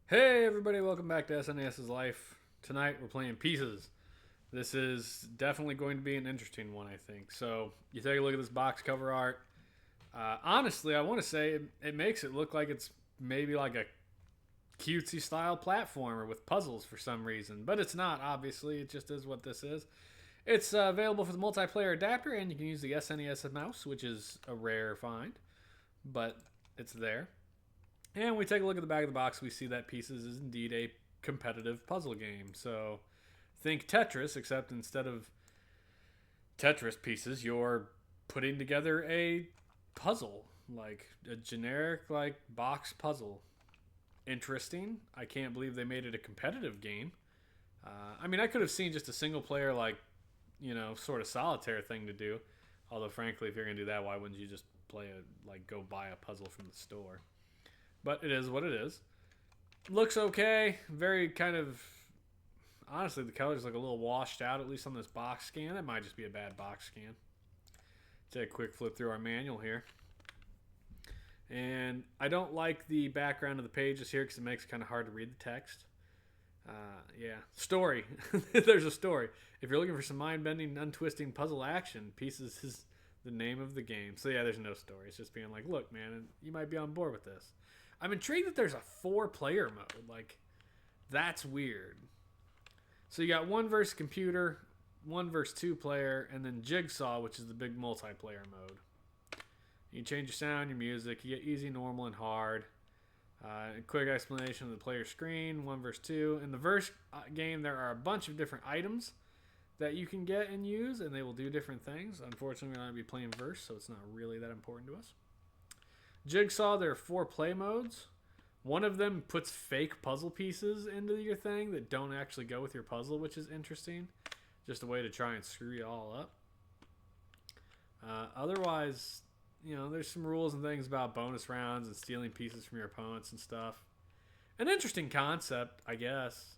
Hey everybody, welcome back to SNES's Life. Tonight we're playing Pieces. This is definitely going to be an interesting one, I think. So, you take a look at this box cover art. Honestly, I want to say it makes it look like it's maybe like a cutesy style platformer with puzzles for some reason. But it's not, obviously. It just is what this is. It's available for the multiplayer adapter, and you can use the SNES mouse, which is a rare find. But it's there. And we take a look at the back of the box, we see that Pieces is indeed a competitive puzzle game. So think Tetris, except instead of Tetris pieces, you're putting together a puzzle, like a generic like box puzzle. Interesting. I can't believe they made it a competitive game. I mean, I could have seen just a single player like sort of solitaire thing to do. Although, frankly, if you're gonna do that, why wouldn't you just play a like go buy a puzzle from the store? But it is what it is. Looks okay. Very kind of. Honestly, the colors look a little washed out, at least on this box scan. That might just be a bad box scan. Take a quick flip through our manual here. And I don't like the background of the pages here because it makes it kind of hard to read the text. Yeah. Story. There's a story. If you're looking for some mind bending, untwisting puzzle action, Pieces is the name of the game. So, yeah, there's no story. It's just being like, look, man, you might be on board with this. I'm intrigued that there's a 4-player mode. Like, that's weird. So you got one versus computer, one versus 2-player, and then Jigsaw, which is the big multiplayer mode. You can change your sound, your music. You get easy, normal, and hard. A quick explanation of the player screen, 1 versus 2. In the verse game, there are a bunch of different items that you can get and use, and they will do different things. Unfortunately, we're not going to be playing verse, so it's not really that important to us. Jigsaw, there are 4 play modes. One of them puts fake puzzle pieces into your thing that don't actually go with your puzzle, which is interesting. Just a way to try and screw you all up. Otherwise, there's some rules and things about bonus rounds and stealing pieces from your opponents and stuff. An interesting concept, I guess.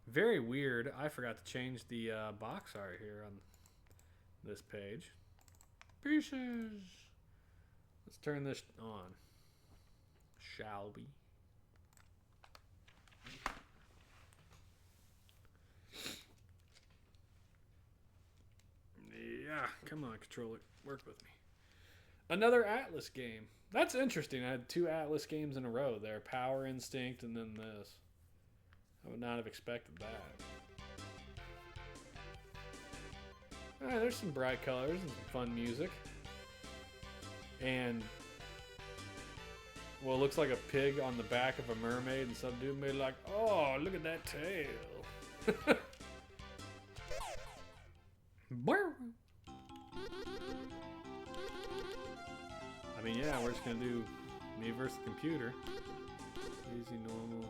Very weird. I forgot to change the box art here on this page. Pieces. Let's turn this on. Shall we? Yeah, come on, controller. Work with me. Another Atlas game. That's interesting. I had 2 Atlas games in a row there. Power Instinct and then this. I would not have expected that. Alright, there's some bright colors and some fun music. And well, it looks like a pig on the back of a mermaid, and some dude made like, oh, look at that tail. I mean, yeah, we're just gonna do me versus the computer. Easy, normal.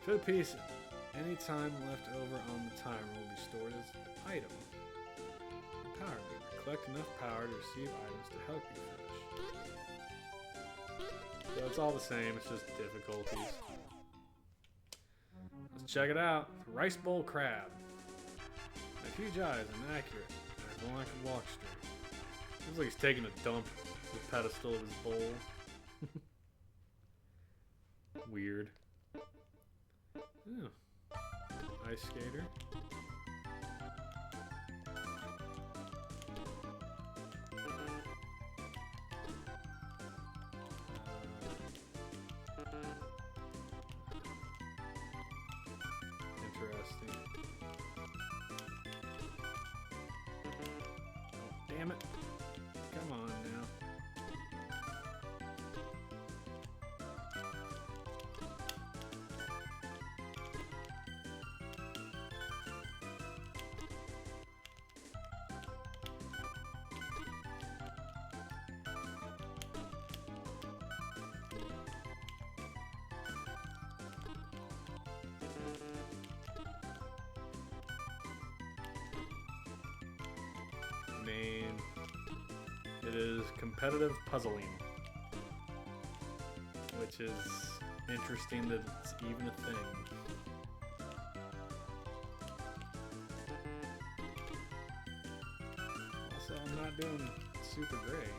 For the piece, any time left over on the timer will be stored as an item. Power meter. Collect enough power to receive items to help you finish. So it's all the same, it's just difficulties. Let's check it out. Rice bowl crab. A huge eyes and accurate. I don't like to walk straight. Looks like he's taking a dump with the pedestal of his bowl. Weird. Oh. Ice skater. Interesting. Oh, damn it. Come on now. Name. It is competitive puzzling, which is interesting that it's even a thing. Also, I'm not doing super great.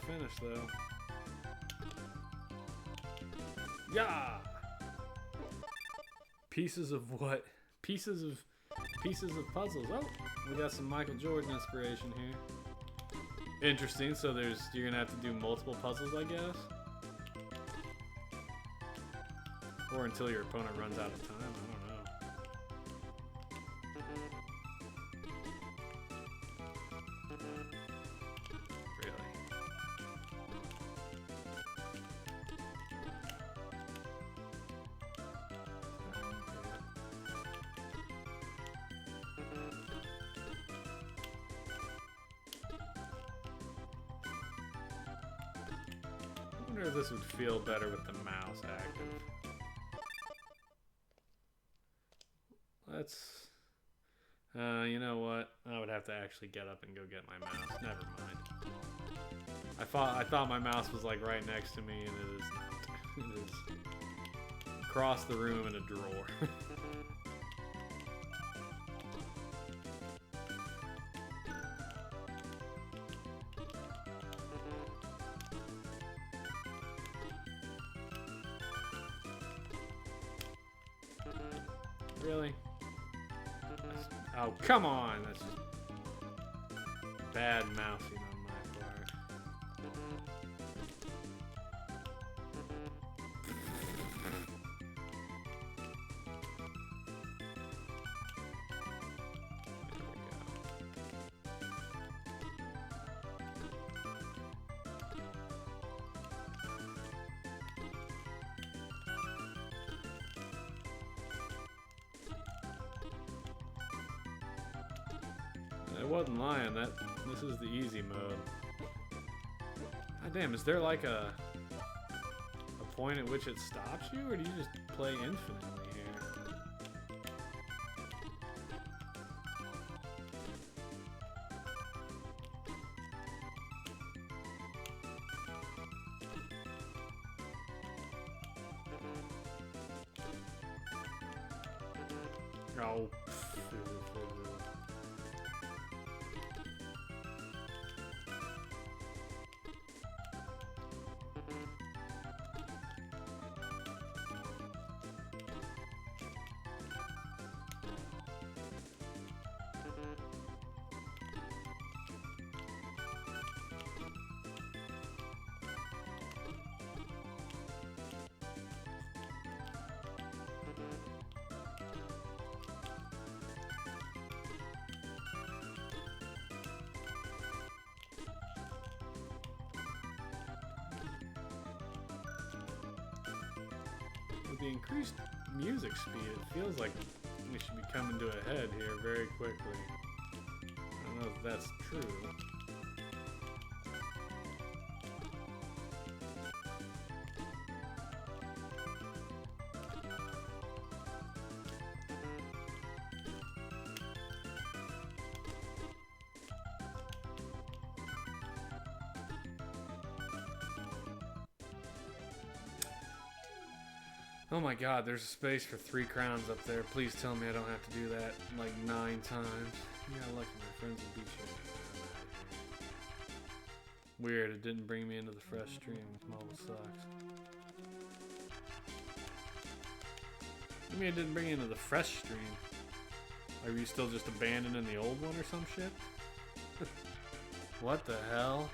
finish though. Yeah. Pieces of what? Pieces of puzzles. Oh, we got some Michael Jordan inspiration here. Interesting. So you're gonna have to do multiple puzzles, I guess, or until your opponent runs out of time. I don't know. I wonder if this would feel better with the mouse active. Let's... you know what? I would have to actually get up and go get my mouse. Never mind. I thought my mouse was like right next to me, and it is not. It is across the room in a drawer. Really? Oh, come on! That's just bad mousing on my part. I wasn't lying. This is the easy mode. God damn, is there like a point at which it stops you, or do you just play infinitely here? Oh. With the increased music speed, it feels like we should be coming to a head here very quickly. I don't know if that's true. Oh my god, there's a space for 3 crowns up there. Please tell me I don't have to do that like 9 times. Yeah, lucky my friends will beat you. Weird, it didn't bring me into the fresh stream. Mobile sucks. I mean, it didn't bring you into the fresh stream. Are you still just abandoning the old one or some shit? What the hell?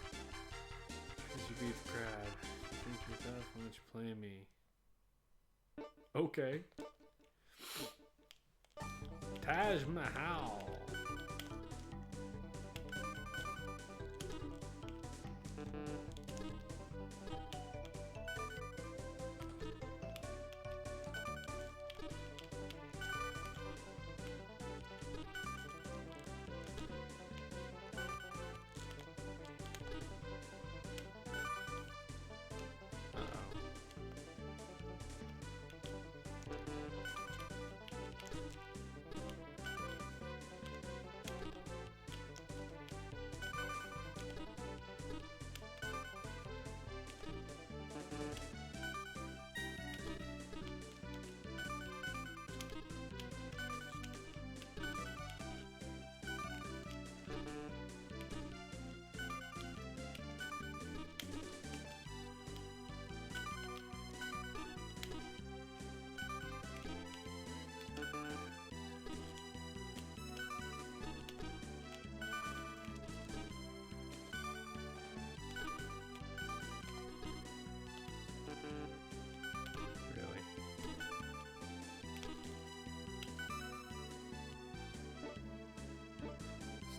Did you beat the crowd? You think you're tough? Why don't you play me? Okay. Taj Mahal.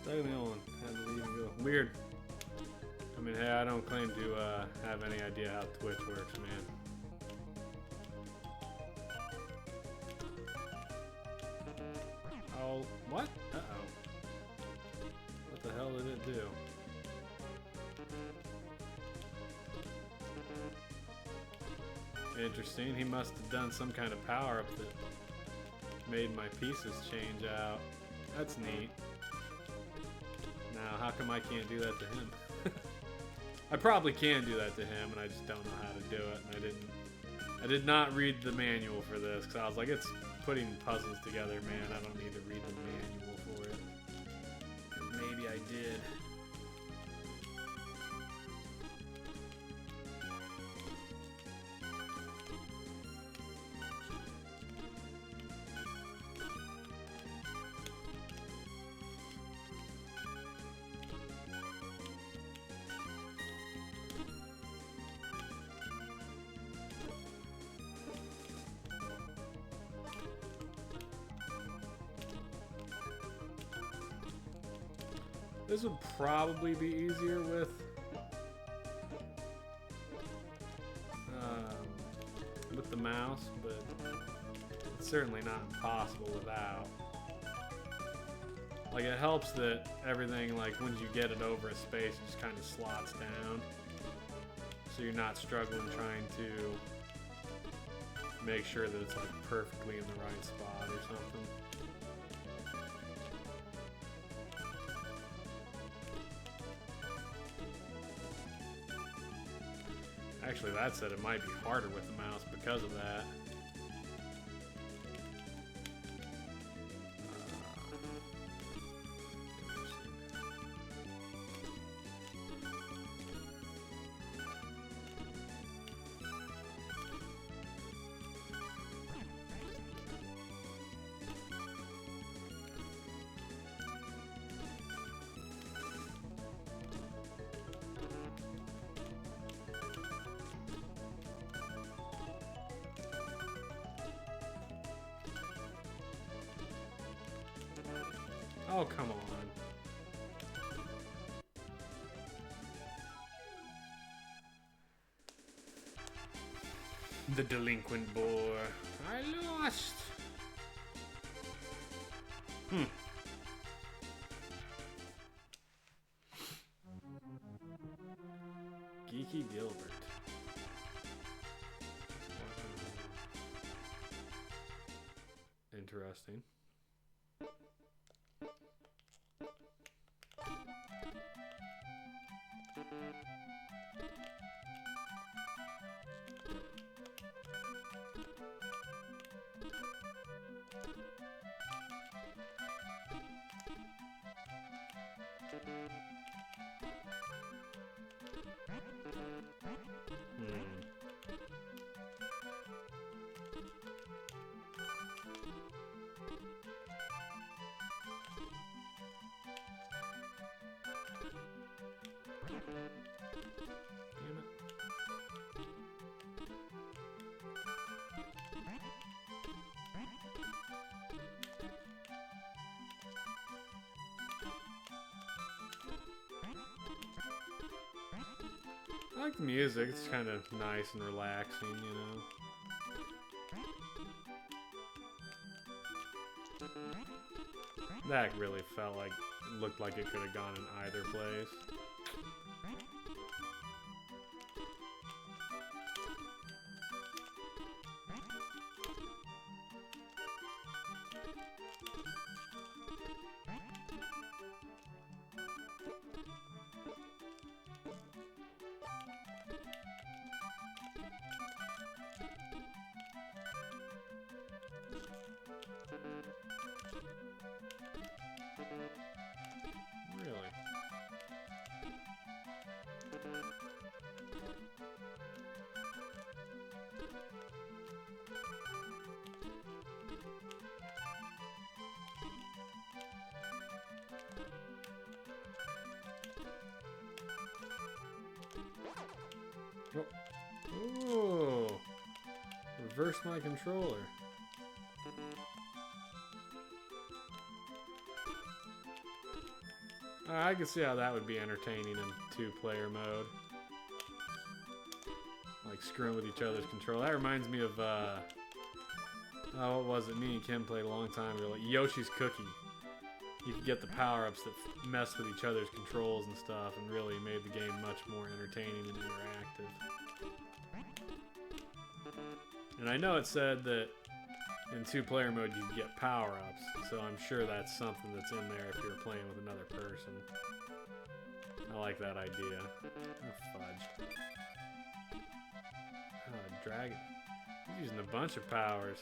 Stuck in the old one. Had to leave and go. Weird. I mean, hey, I don't claim to have any idea how Twitch works, man. Oh, what? Uh-oh. What the hell did it do? Interesting. He must have done some kind of power-up that made my pieces change out. That's neat. Now, how come I can't do that to him? I probably can do that to him, and I just don't know how to do it. And I did not read the manual for this, because I was like, it's putting puzzles together, man. I don't need to read the manual for it. Maybe I did. This would probably be easier with the mouse, but it's certainly not impossible without. Like, it helps that everything, like, once you get it over a space, it just kind of slots down. So you're not struggling trying to make sure that it's, like, perfectly in the right spot or something. Actually, that said, it might be harder with the mouse because of that. Oh, come on. The delinquent boar. I lost. Geeky Gilbert. Interesting. Damn it. I like the music, it's kind of nice and relaxing, you know. That really felt like, looked like it could have gone in either place. Really? Oh. Ooh. Reverse my controller. I can see how that would be entertaining in two-player mode. Like screwing with each other's control. That reminds me of, oh, what was it? Me and Kim played a long time ago. Like Yoshi's Cookie. You could get the power-ups that mess with each other's controls and stuff, and really made the game much more entertaining and interactive. And I know it said that in two-player mode you get power-ups, so I'm sure that's something that's in there if you're playing with another person. I like that idea. Oh, fudge. Oh, dragon. He's using a bunch of powers.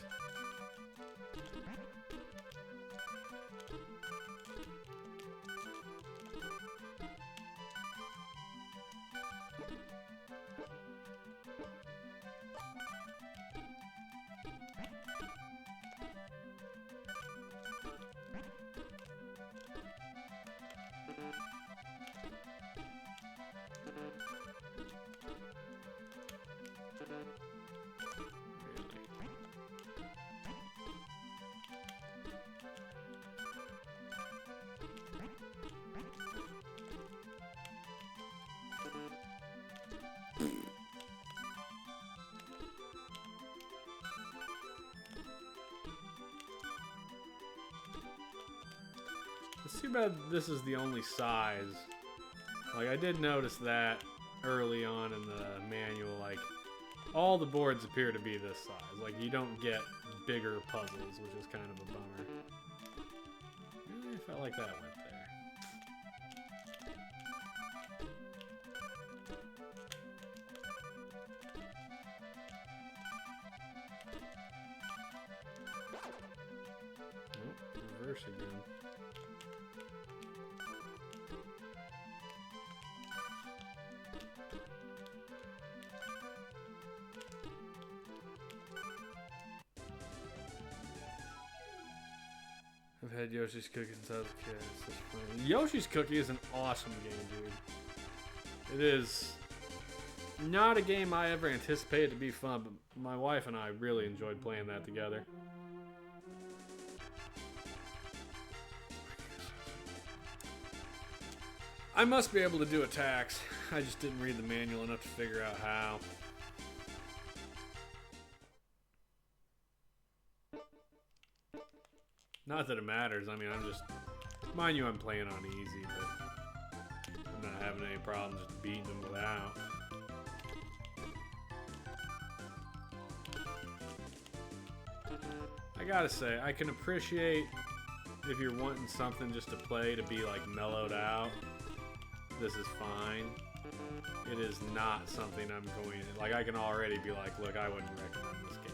It's too bad this is the only size. Like, I did notice that early on in the manual, like, all the boards appear to be this size. Like, you don't get bigger puzzles, which is kind of a bummer. Really felt like that went there. Oh, reverse again. I've had Yoshi's Cookie since I was a kid. It's such fun. Yoshi's Cookie is an awesome game, dude. It is not a game I ever anticipated to be fun, but my wife and I really enjoyed playing that together. I must be able to do attacks. I just didn't read the manual enough to figure out how. Not that it matters. I mean, I'm just... Mind you, I'm playing on easy, but I'm not having any problems just beating them without. I gotta say, I can appreciate if you're wanting something just to play to be, like, mellowed out. This is fine. It is not something I'm going... Like, I can already be like, look, I wouldn't recommend this game.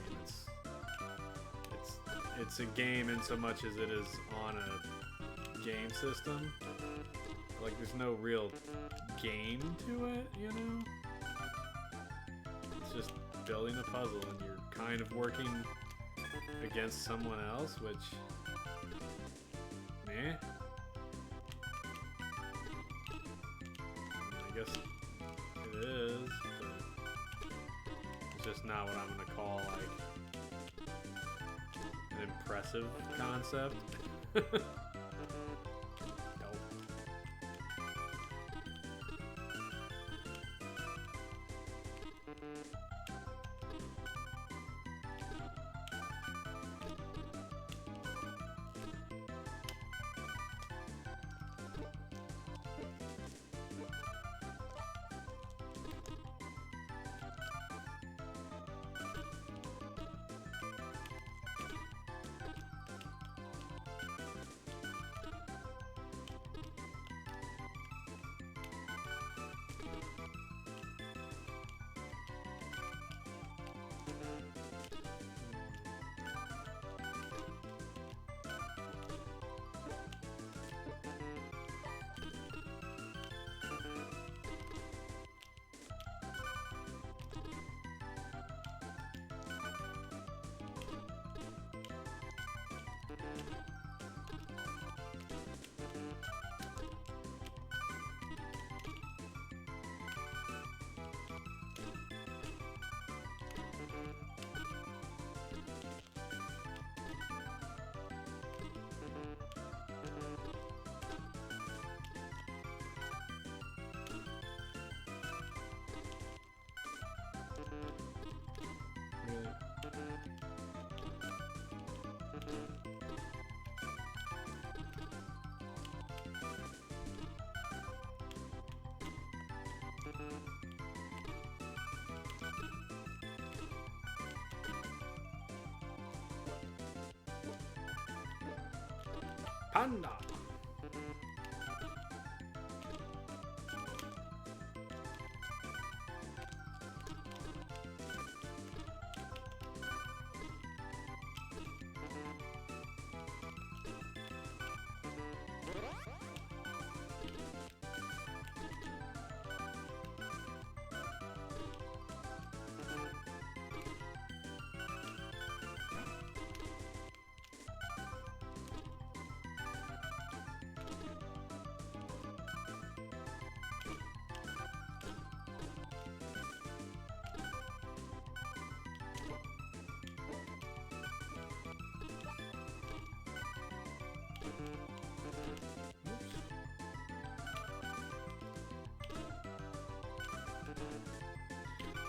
It's a game in so much as it is on a game system. Like, there's no real game to it, you know? It's just building a puzzle, and you're kind of working against someone else, which... Meh. I guess it is, but it's just not what I'm gonna call, like... an impressive concept. Nope. Panda.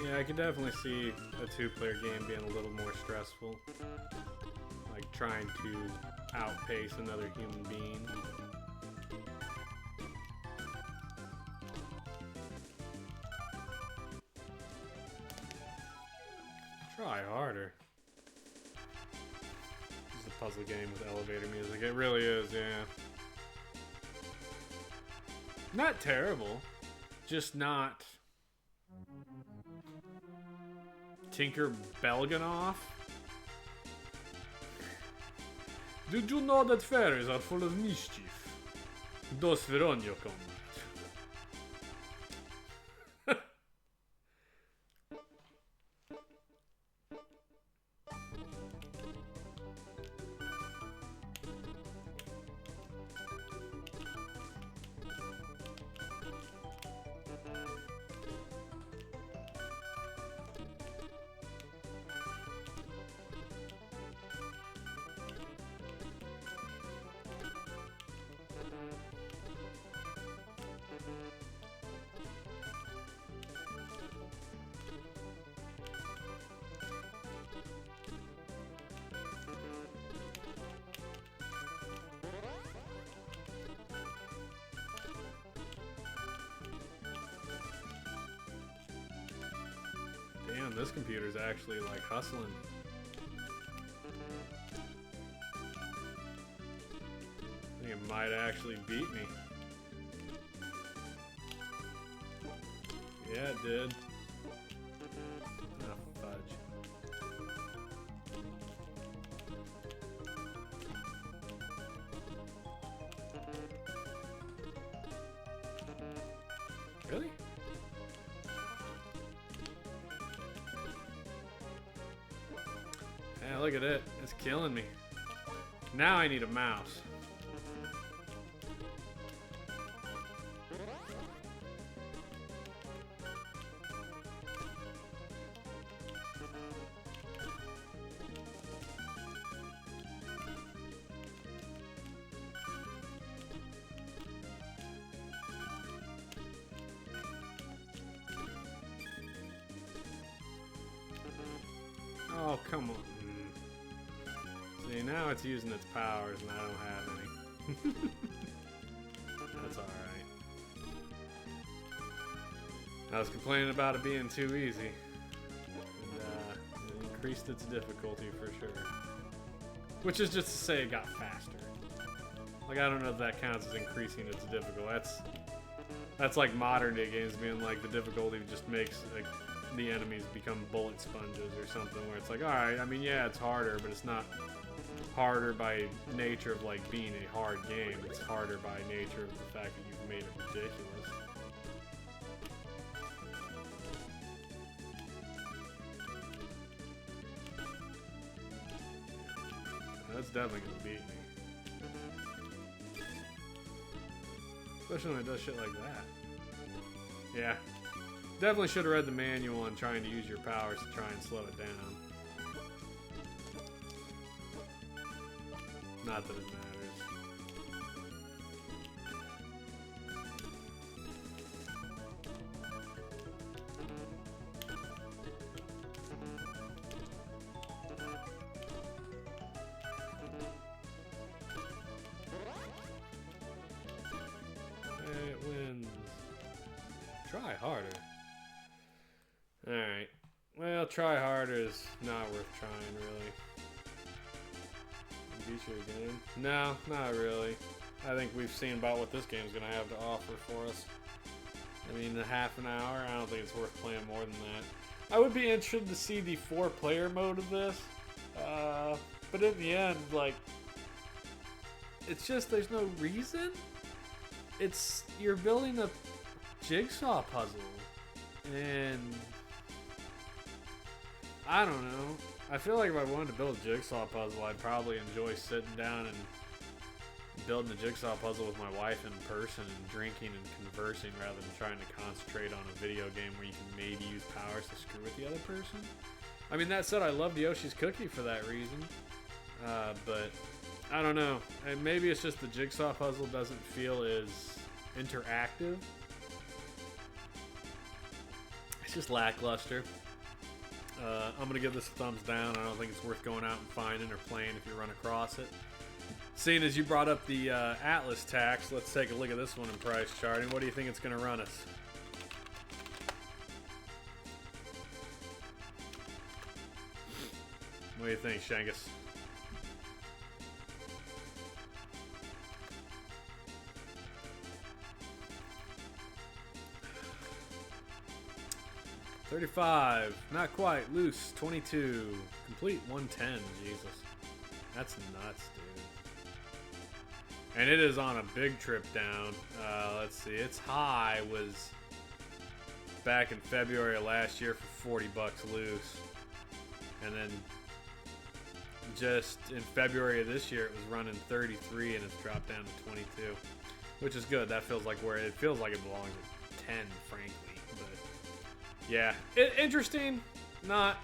Yeah, I can definitely see a two-player game being a little more stressful. Like trying to outpace another human being. Try harder. This is a puzzle game with elevator music. It really is, yeah. Not terrible. Just not Tinker Belganoff. Did you know that fairies are full of mischief? Dos Veronio combat. Damn, this computer's actually like hustling. I think it might actually beat me. Yeah, it did. Oh, fudge. Really? Yeah, look at it. It's killing me. Now I need a mouse. Oh, come on. See, now it's using its powers and I don't have any. That's alright. I was complaining about it being too easy. And it increased its difficulty for sure. Which is just to say it got faster. Like, I don't know if that counts as increasing its difficulty. That's like modern day games being like the difficulty just makes like the enemies become bullet sponges or something, where it's like, alright, I mean, yeah, it's harder, but it's not harder by nature of like being a hard game. It's harder by nature of the fact that you've made it ridiculous. That's definitely gonna beat me. Especially when it does shit like that. Yeah. Definitely should have read the manual on trying to use your powers to try and slow it down. Not that it matters. It wins. Try harder. Alright. Well, try harder is not worth trying, really. feature again. No, not really. I think we've seen about what this game's going to have to offer for us. I mean, a half an hour, I don't think it's worth playing more than that. I would be interested to see the 4-player mode of this. But in the end, like, it's just, there's no reason. You're building a jigsaw puzzle. And I don't know. I feel like if I wanted to build a jigsaw puzzle, I'd probably enjoy sitting down and building a jigsaw puzzle with my wife in person and drinking and conversing rather than trying to concentrate on a video game where you can maybe use powers to screw with the other person. I mean, that said, I loved Yoshi's Cookie for that reason. But I don't know. And maybe it's just the jigsaw puzzle doesn't feel as interactive. It's just lackluster. I'm going to give this a thumbs down. I don't think it's worth going out and finding or playing if you run across it. Seeing as you brought up the Atlas tax, let's take a look at this one in price charting. What do you think it's going to run us? What do you think, Shankus? $35, not quite, loose, 22, complete 110, Jesus. That's nuts, dude. And it is on a big trip down. Let's see, its high was back in February of last year for 40 bucks loose. And then just in February of this year, it was running 33 and it's dropped down to 22, which is good. That feels like where it feels like it belongs at 10, frankly. But yeah, interesting. Not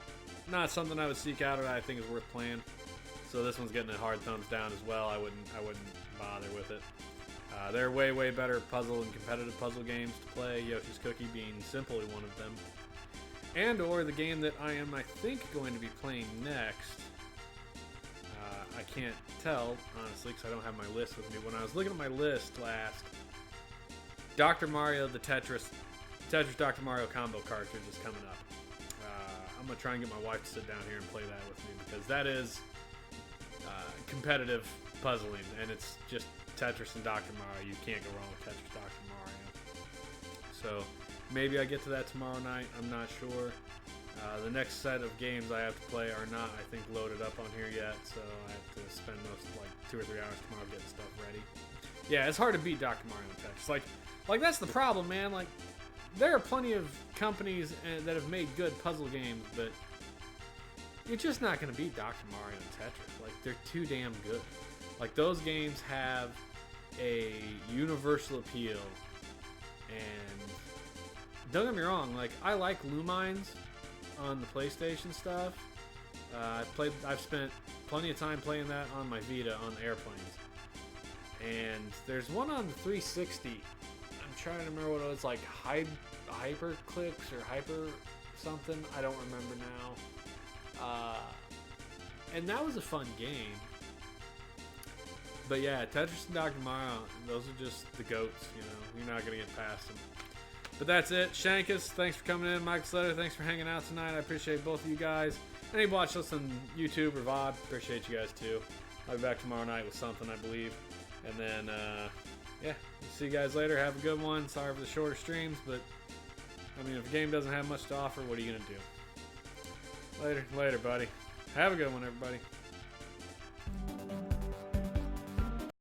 something I would seek out or I think is worth playing. So this one's getting a hard thumbs down as well. I wouldn't bother with it. There are way better puzzle and competitive puzzle games to play. Yoshi's Cookie being simply one of them. And or the game that I think going to be playing next. I can't tell honestly because I don't have my list with me. When I was looking at my list last, Dr. Mario the Tetris Dr. Mario combo cartridge is coming up. I'm gonna try and get my wife to sit down here and play that with me because that is competitive puzzling, and it's just Tetris and Dr. Mario. You can't go wrong with Tetris Dr. Mario. So maybe I get to that tomorrow night. I'm not sure. The next set of games I have to play are not, I think, loaded up on here yet, so I have to spend most like 2 or 3 hours tomorrow getting stuff ready. Yeah, it's hard to beat Dr. Mario and Tetris. Like that's the problem, man. Like there are plenty of companies that have made good puzzle games, but you're just not going to beat Dr. Mario and Tetris. Like, they're too damn good. Like, those games have a universal appeal. And don't get me wrong, like, I like Lumines on the PlayStation stuff. I've spent plenty of time playing that on my Vita on airplanes. And there's one on the 360. I'm trying to remember what it was, like Hyper Clicks or Hyper something. I don't remember now. And that was a fun game. But yeah, Tetris and Dr. Mario, those are just the goats, you know. You're not going to get past them. But that's it. Shankus, thanks for coming in. Michael Slater, thanks for hanging out tonight. I appreciate both of you guys. Any watch this on YouTube or VOD, appreciate you guys too. I'll be back tomorrow night with something, I believe. And then, yeah, see you guys later. Have a good one. Sorry for the shorter streams, but, I mean, if a game doesn't have much to offer, what are you going to do? Later, buddy. Have a good one, everybody.